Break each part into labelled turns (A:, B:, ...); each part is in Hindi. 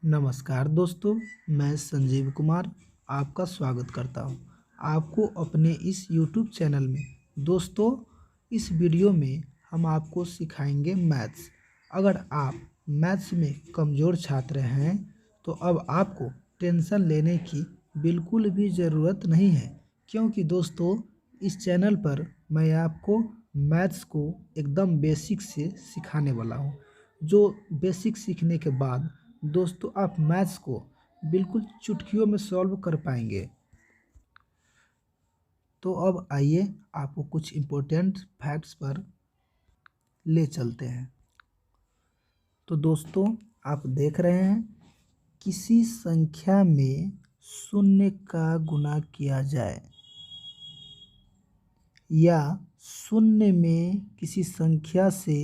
A: नमस्कार दोस्तों, मैं संजीव कुमार आपका स्वागत करता हूं आपको अपने इस YouTube चैनल में। दोस्तों, इस वीडियो में हम आपको सिखाएंगे मैथ्स। अगर आप मैथ्स में कमज़ोर छात्र हैं तो अब आपको टेंशन लेने की बिल्कुल भी ज़रूरत नहीं है, क्योंकि दोस्तों इस चैनल पर मैं आपको मैथ्स को एकदम बेसिक से सिखाने वाला हूं। जो बेसिक सीखने के बाद दोस्तों आप मैथ्स को बिल्कुल चुटकियों में सॉल्व कर पाएंगे। तो अब आइए आपको कुछ इम्पोर्टेंट फैक्ट्स पर ले चलते हैं। तो दोस्तों आप देख रहे हैं, किसी संख्या में शून्य का गुणा किया जाए या शून्य में किसी संख्या से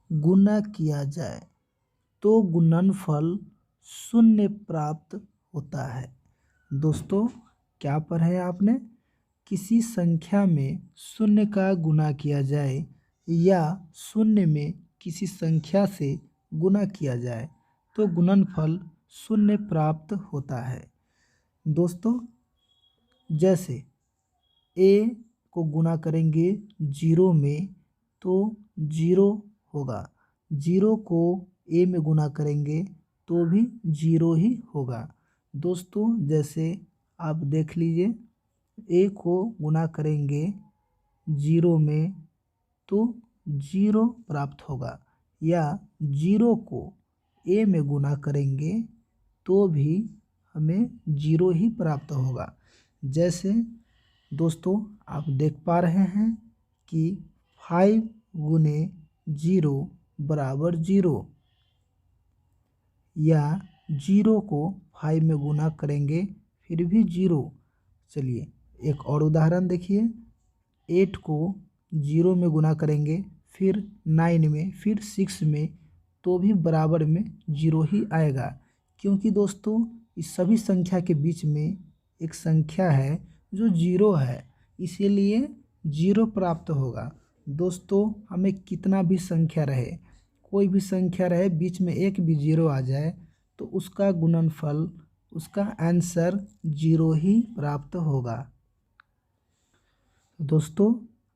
A: गुणा किया जाए तो गुणनफल शून्य प्राप्त होता है। दोस्तों क्या पढ़ा है आपने? किसी संख्या में शून्य का गुणा किया जाए या शून्य में किसी संख्या से गुणा किया जाए तो गुणनफल शून्य प्राप्त होता है। दोस्तों जैसे a को गुणा करेंगे 0 में तो 0 होगा, 0 को a में गुणा करेंगे तो भी 0 ही होगा। दोस्तों जैसे आप देख लीजिए, a को गुणा करेंगे 0 में तो 0 प्राप्त होगा, या 0 को a में गुणा करेंगे तो भी हमें 0 ही प्राप्त होगा। जैसे दोस्तों आप देख पा रहे हैं कि 5 गुने 0 बराबर 0, या 0 को 5 में गुणा करेंगे फिर भी 0। चलिए एक और उदाहरण देखिए, 8 को 0 में गुणा करेंगे फिर 9 में फिर 6 में तो भी बराबर में 0 ही आएगा, क्योंकि दोस्तों इस सभी संख्या के बीच में एक संख्या है जो 0 है, इसीलिए 0 प्राप्त होगा। दोस्तों हमें कितना भी संख्या रहे, कोई भी संख्या रहे, बीच में एक भी 0 आ जाए तो उसका गुणनफल, उसका आंसर 0 ही प्राप्त होगा। दोस्तों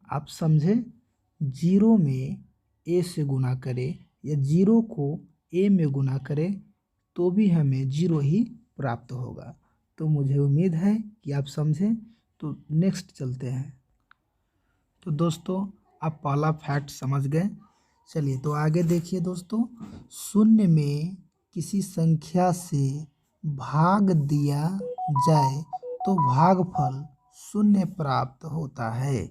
A: आप समझे, 0 में a से गुणा करें या 0 को a में गुणा करें तो भी हमें 0 ही प्राप्त होगा। तो मुझे उम्मीद है कि आप समझें। तो नेक्स्ट चलते हैं। तो दोस्तों आप पहला फैक्ट समझ गए। चलिए तो आगे देखिए दोस्तों, शून्य में किसी संख्या से भाग दिया जाए तो भागफल शून्य प्राप्त होता है।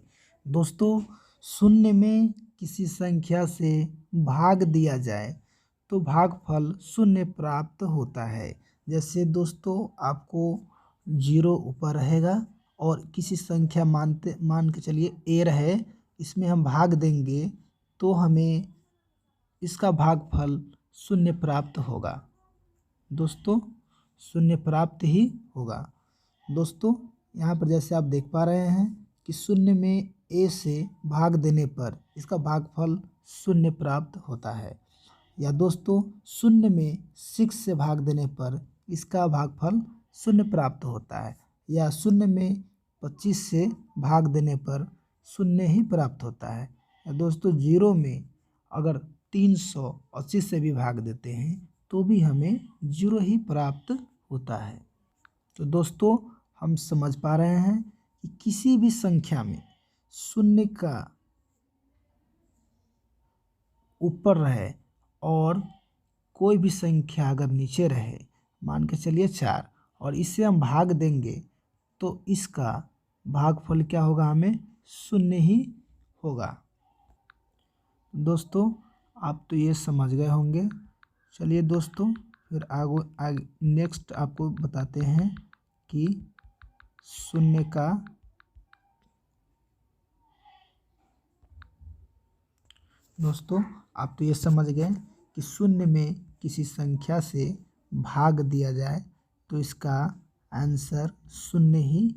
A: दोस्तों शून्य में किसी संख्या से भाग दिया जाए तो भागफल शून्य प्राप्त होता है। जैसे दोस्तों आपको 0 ऊपर रहेगा और किसी संख्या मान के चलिए a रहे, इसमें हम भाग देंगे तो हमें इसका भागफल शून्य प्राप्त होगा। दोस्तों शून्य प्राप्त ही होगा। दोस्तों यहाँ पर जैसे आप देख पा रहे हैं कि शून्य में a से भाग देने पर इसका भागफल शून्य प्राप्त होता है, या दोस्तों शून्य में 6 से भाग देने पर इसका भागफल शून्य प्राप्त होता है, या शून्य में 25 से भाग देने पर शून्य ही प्राप्त होता है, या दोस्तों 0 में अगर 380 से भी भाग देते हैं तो भी हमें 0 ही प्राप्त होता है। तो दोस्तों हम समझ पा रहे हैं कि किसी भी संख्या में शून्य का ऊपर रहे और कोई भी संख्या अगर नीचे रहे, मान के चलिए 4, और इससे हम भाग देंगे तो इसका भागफल क्या होगा, हमें शून्य ही होगा। दोस्तों आप तो ये समझ गए होंगे। चलिए दोस्तों फिर आगे नेक्स्ट आपको बताते हैं कि शून्य का दोस्तों आप तो ये समझ गए कि शून्य में किसी संख्या से भाग दिया जाए तो इसका आंसर शून्य ही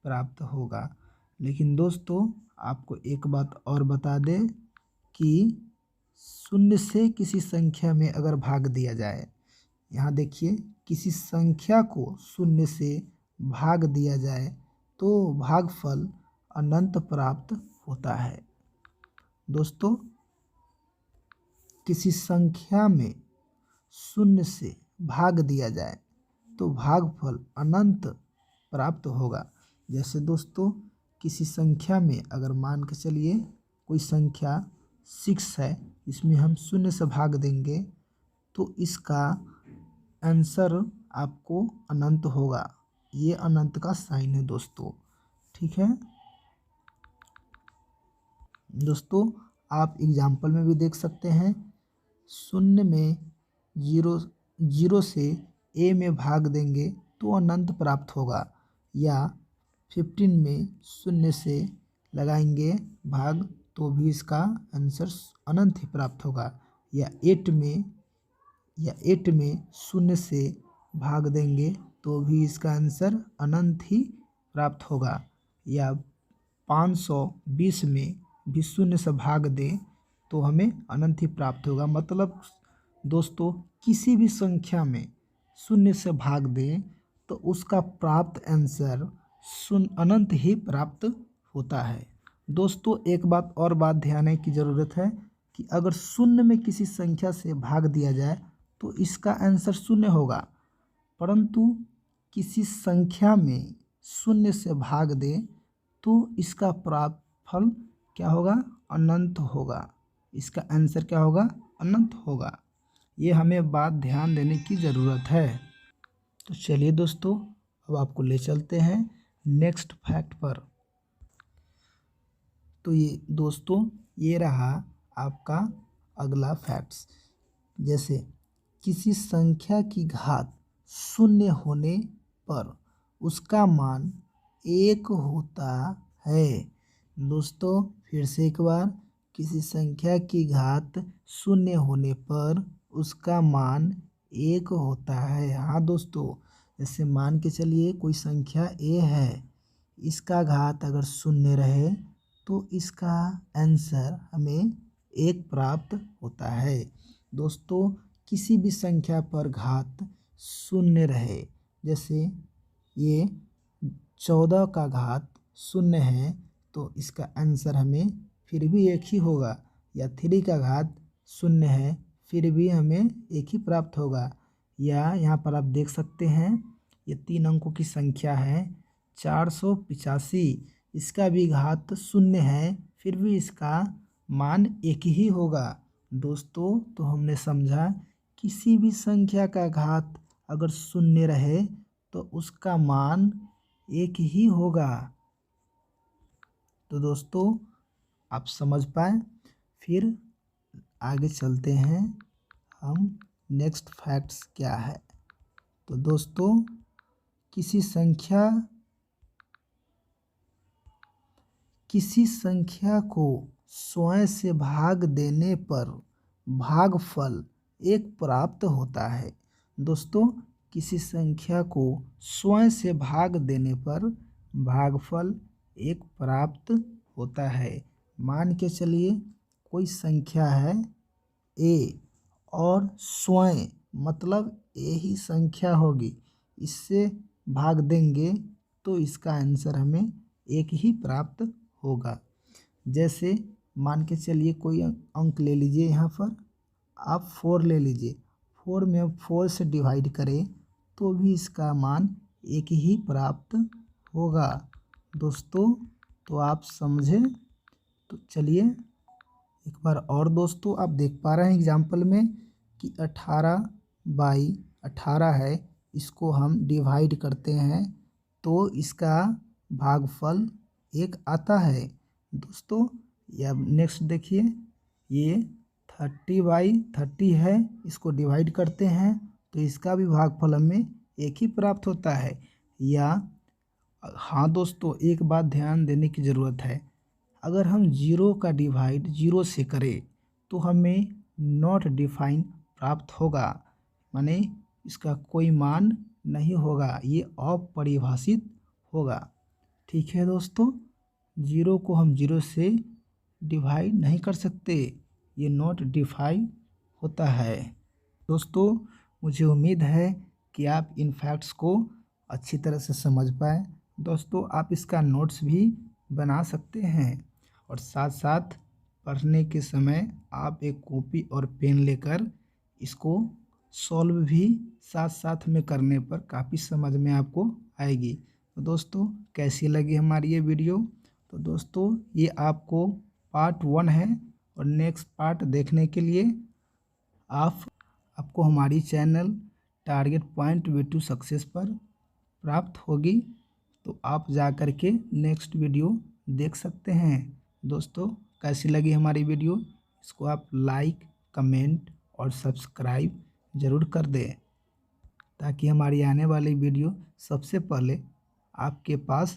A: प्राप्त होगा। लेकिन दोस्तों आपको एक बात और बता दें कि शून्य से किसी संख्या में अगर भाग दिया जाए यहाँ देखिए, किसी संख्या को शून्य से भाग दिया जाए तो भागफल अनंत प्राप्त होता है। दोस्तों, किसी संख्या में शून्य से भाग दिया जाए तो भागफल अनंत प्राप्त होगा। जैसे दोस्तों, किसी संख्या में अगर मान के चलिए कोई संख्या 6 है, इसमें हम शून्य से भाग देंगे तो इसका आंसर आपको अनंत होगा। ये अनंत का साइन है दोस्तों, ठीक है दोस्तों। आप एग्जाम्पल में भी देख सकते हैं, शून्य में जीरो से ए में भाग देंगे तो अनंत प्राप्त होगा, या 15 में शून्य से लगाएंगे भाग तो भी इसका आंसर अनंत ही प्राप्त होगा, या 8 में शून्य से भाग देंगे तो भी इसका आंसर अनंत ही प्राप्त होगा, या 520 में भी शून्य से भाग दें तो हमें अनंत ही प्राप्त होगा। मतलब दोस्तों, किसी भी संख्या में शून्य से भाग दें तो उसका प्राप्त आंसर अनंत ही प्राप्त होता है। दोस्तों, एक बात ध्यान देने की ज़रूरत है कि अगर शून्य में किसी संख्या से भाग दिया जाए तो इसका आंसर शून्य होगा, परंतु किसी संख्या में शून्य से भाग दें तो इसका प्राप्त फल क्या होगा? अनंत होगा। इसका आंसर क्या होगा? अनंत होगा। ये हमें बात ध्यान देने की ज़रूरत है। तो चलिए दोस्तों, अब आपको ले चलते हैं नेक्स्ट फैक्ट पर। तो ये दोस्तों, ये रहा आपका अगला फैक्ट्स। जैसे किसी संख्या की घात शून्य होने पर उसका मान 1 होता है। दोस्तों, फिर से एक बार, किसी संख्या की घात शून्य होने पर उसका मान 1 होता है। हाँ दोस्तों, जैसे मान के चलिए कोई संख्या ए है, इसका घात अगर शून्य रहे तो इसका आंसर हमें 1 प्राप्त होता है। दोस्तों, किसी भी संख्या पर घात शून्य रहे, जैसे ये 14 का घात शून्य है तो इसका आंसर हमें फिर भी 1 ही होगा, या 3 का घात शून्य है फिर भी हमें 1 ही प्राप्त होगा। या यहाँ पर आप देख सकते हैं, ये 3 अंकों की संख्या है 485, इसका भी घात शून्य है फिर भी इसका मान 1 ही होगा। दोस्तों, तो हमने समझा किसी भी संख्या का घात अगर शून्य रहे तो उसका मान 1 ही होगा। तो दोस्तों, आप समझ पाए। फिर आगे चलते हैं हम, नेक्स्ट फैक्ट्स क्या है। तो दोस्तों, किसी संख्या को स्वयं से भाग देने पर भागफल 1 प्राप्त होता है। दोस्तों, किसी संख्या को स्वयं से भाग देने पर भागफल 1 प्राप्त होता है। मान के चलिए कोई संख्या है ए और स्वयं मतलब ए ही संख्या होगी, इससे भाग देंगे तो इसका आंसर हमें 1 ही प्राप्त होगा। जैसे मान के चलिए कोई अंक ले लीजिए, यहाँ पर आप 4 ले लीजिए, 4 में 4 से डिवाइड करें तो भी इसका मान 1 ही प्राप्त होगा। दोस्तों, तो आप समझे। तो चलिए एक बार और दोस्तों, आप देख पा रहे हैं एग्जाम्पल में कि 18/18 है, इसको हम डिवाइड करते हैं तो इसका भागफल 1 आता है। दोस्तों, या नेक्स्ट देखिए, ये 30/30 है, इसको डिवाइड करते हैं तो इसका भी भागफल हमें 1 ही प्राप्त होता है। या हाँ दोस्तों, एक बात ध्यान देने की ज़रूरत है, अगर हम 0 का डिवाइड 0 से करें तो हमें नॉट डिफाइन प्राप्त होगा, माने इसका कोई मान नहीं होगा, ये अपरिभाषित होगा। ठीक है दोस्तों, 0 को हम 0 से डिवाइड नहीं कर सकते, ये नॉट डिफाइन होता है। दोस्तों, मुझे उम्मीद है कि आप इन फैक्ट्स को अच्छी तरह से समझ पाए। दोस्तों, आप इसका नोट्स भी बना सकते हैं और साथ साथ पढ़ने के समय आप एक कॉपी और पेन लेकर इसको सॉल्व भी साथ साथ में करने पर काफ़ी समझ में आपको आएगी। तो दोस्तों, कैसी लगी हमारी ये वीडियो? तो दोस्तों, ये आपको पार्ट 1 है और नेक्स्ट पार्ट देखने के लिए आपको हमारी channel target point way to success पर प्राप्त होगी। तो आप जा कर के नेक्स्ट वीडियो देख सकते हैं। दोस्तों, कैसी लगी हमारी वीडियो? इसको आप लाइक, कमेंट और सब्सक्राइब ज़रूर कर दें ताकि हमारी आने वाली वीडियो सबसे पहले आपके पास